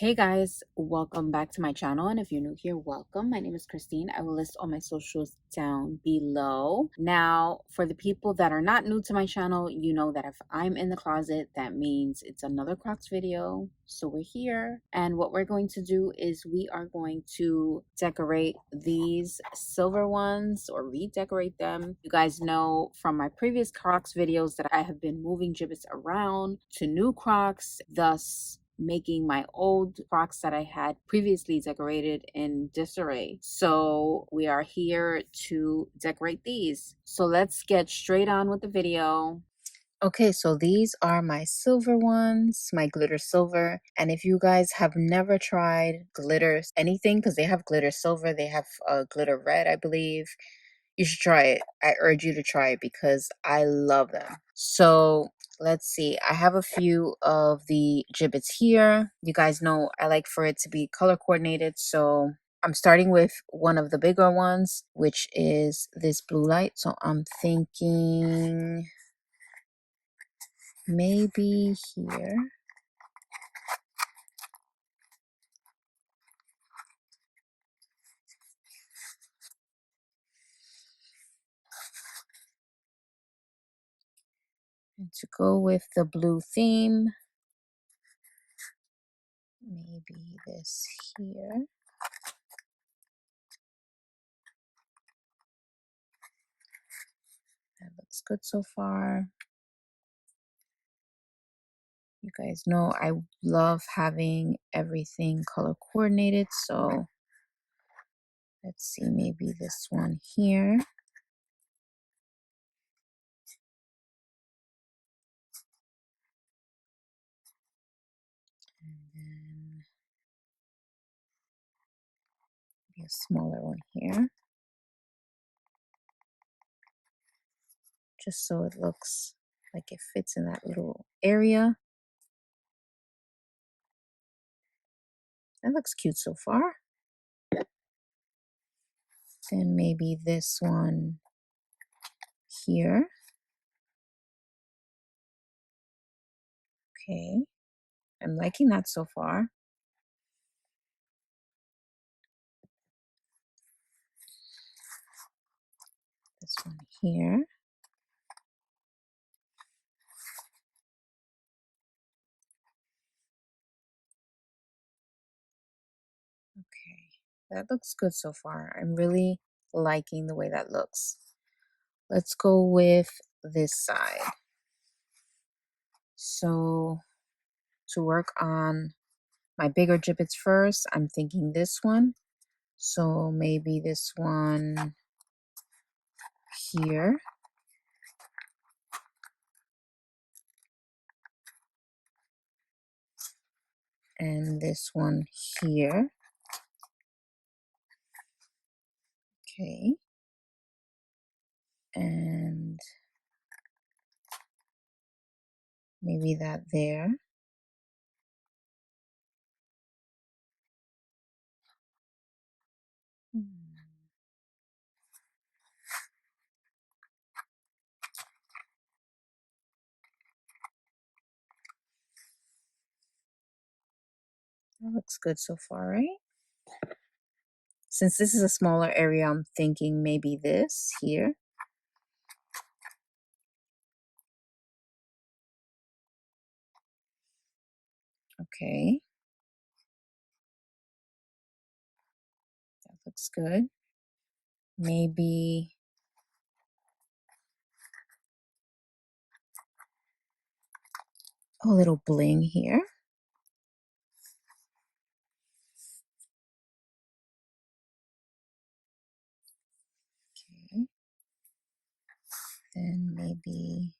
Hey guys, welcome back to my channel. And if you're new here, welcome. My name is Christine. I will list all my socials down below. Now, for the people that are not new to my channel, you know that if I'm in the closet, that means it's another Crocs video. So we're here. And what we're going to do is we are going to decorate these silver ones or redecorate them. You guys know from my previous Crocs videos that I have been moving gibbets around to new Crocs, thus making my old Crocs that I had previously decorated in disarray. So we are here to decorate these. So let's get straight on with the video. Okay, so these are my silver ones, my glitter silver. And if you guys have never tried glitter anything, because they have glitter silver, they have glitter red, I believe, you should try it. I urge you to try it because I love them. So let's see. I have a few of the gibbets here. You guys know I like for it to be color coordinated. So I'm starting with one of the bigger ones, which is this blue light. So I'm thinking maybe here. And to go with the blue theme, maybe this here. That looks good so far. You guys know I love having everything color coordinated, so let's see, maybe this one here. And then maybe a smaller one here. Just so it looks like it fits in that little area. That looks cute so far. Then maybe this one here. Okay, I'm liking that so far. This one here. Okay, that looks good so far. I'm really liking the way that looks. Let's go with this side. So to work on my bigger gibbets first, I'm thinking this one. So maybe this one here. And this one here. Okay. And maybe that there. That looks good so far, right? Since this is a smaller area, I'm thinking maybe this here. Okay. That looks good. Maybe a little bling here. Okay. Then maybe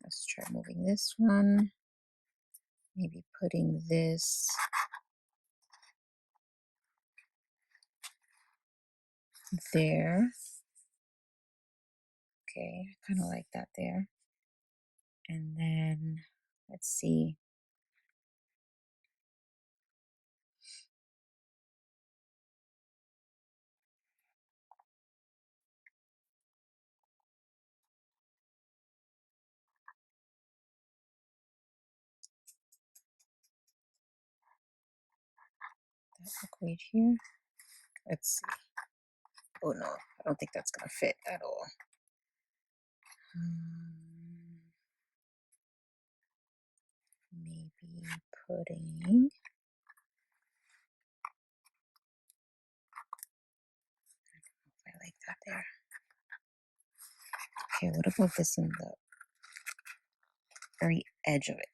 let's try moving this one. Maybe putting this there. Okay, I kind of like that there. And then let's see. look right here. Let's see. Oh no, I don't think that's gonna fit at all. Maybe putting. I like that there. Okay, what about this in the very edge of it?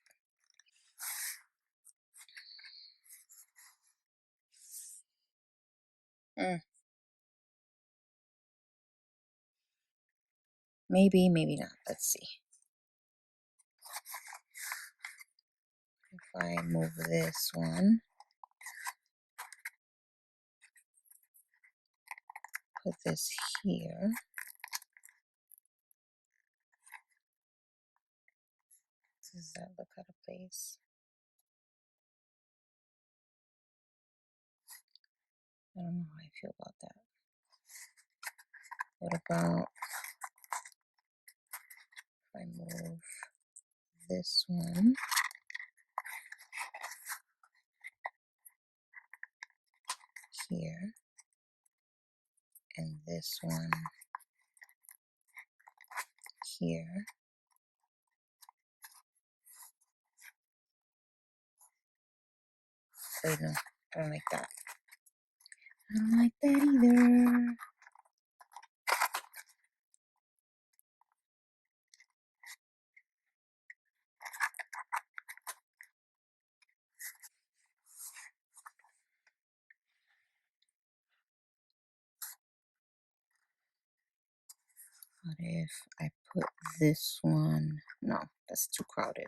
Maybe, maybe not. Let's see. If I move this one, put this here. Does that look out of place? I don't know how I feel about that. What about if I move this one here and this one here? Wait, no, I don't like that. I don't like that either. What if I put this one? No, that's too crowded.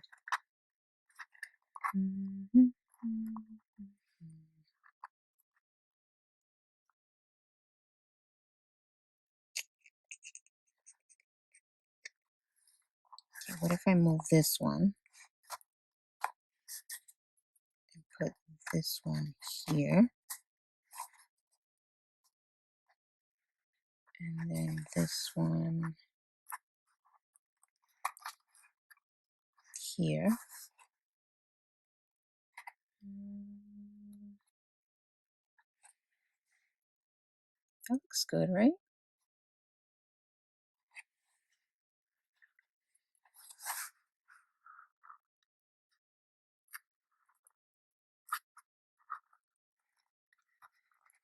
Okay, what if I move this one and put this one here? And then this one here. That looks good, right?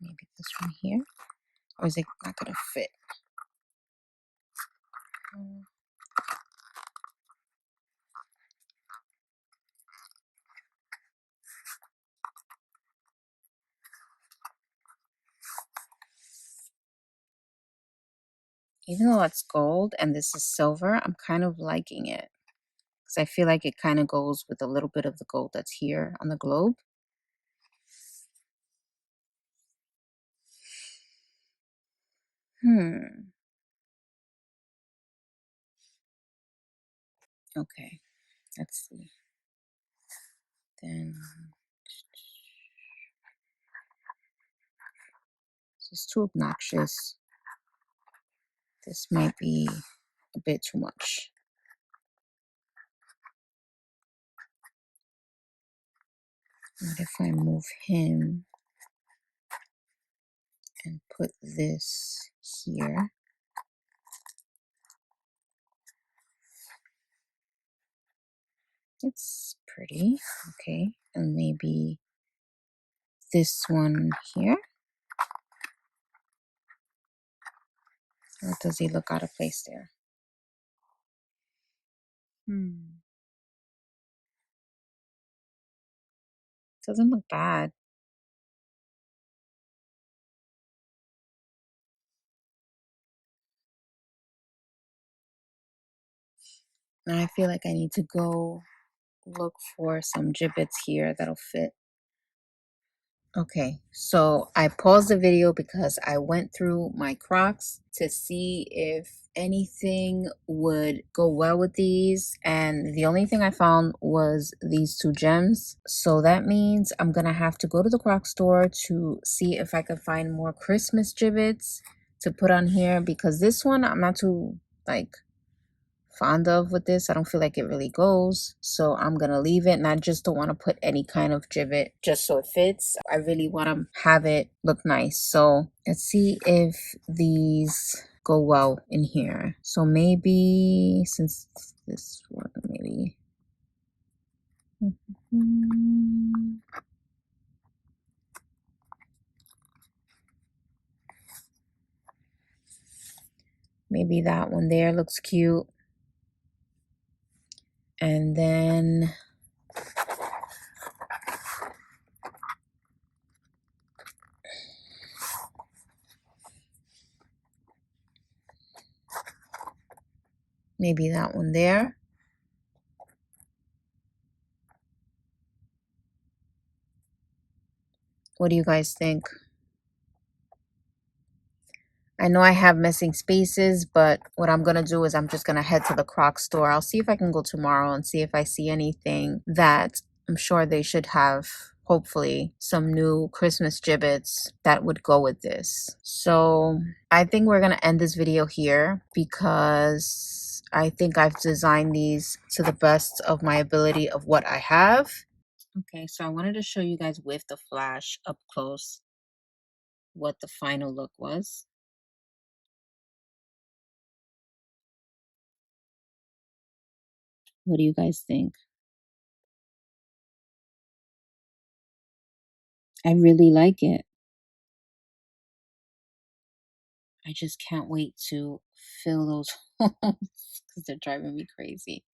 Maybe this one here. Or is it not gonna fit? Even though it's gold and this is silver, I'm kind of liking it. Because I feel like it kind of goes with a little bit of the gold that's here on the globe. Okay, let's see. Then this is too obnoxious. This might be a bit too much. What if I move him and put this here? It's pretty, okay. And maybe this one here. Or does he look out of place there? Doesn't look bad. Now I feel like I need to go look for some gibbets here that'll fit. Okay, so I paused the video because I went through my Crocs to see if anything would go well with these, and the only thing I found was these two gems. So that means I'm gonna have to go to the Croc store to see if I can find more Christmas gibbets to put on here, because this one I'm not too like fond of with this. I don't feel like it really goes, so I'm gonna leave it. And I just don't want to put any kind of gibbet just so it fits. I really want to have it look nice. So let's see if these go well in here. So maybe since this one, maybe maybe that one there looks cute. And then maybe that one there. What do you guys think? I know I have missing spaces, but what I'm going to do is I'm just going to head to the Crocs store. I'll see if I can go tomorrow and see if I see anything that I'm sure they should have, hopefully, some new Christmas gibbets that would go with this. So I think we're going to end this video here because I think I've designed these to the best of my ability of what I have. Okay, so I wanted to show you guys with the flash up close what the final look was. What do you guys think? I really like it. I just can't wait to fill those holes because they're driving me crazy.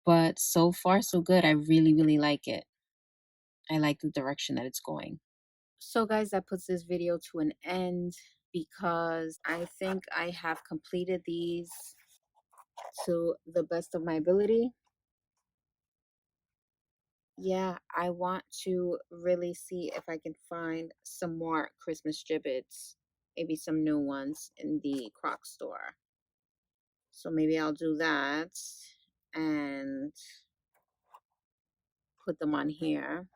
But so far, so good. I really, really like it. I like the direction that it's going. So guys, that puts this video to an end because I think I have completed these to the best of my ability. Yeah, I want to really see if I can find some more Christmas gibbets, maybe some new ones in the Crocs store. So maybe I'll do that and put them on here.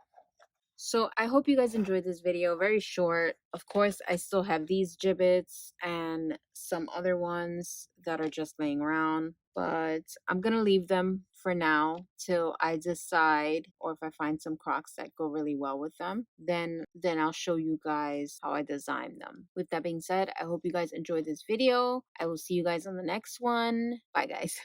So I hope you guys enjoyed this video. Very short. Of course, I still have these gibbets and some other ones that are just laying around, but I'm gonna leave them for now till I decide, or if I find some Crocs that go really well with them, then I'll show you guys how I design them. With that being said, I hope you guys enjoyed this video. I will see you guys on the next one. Bye guys.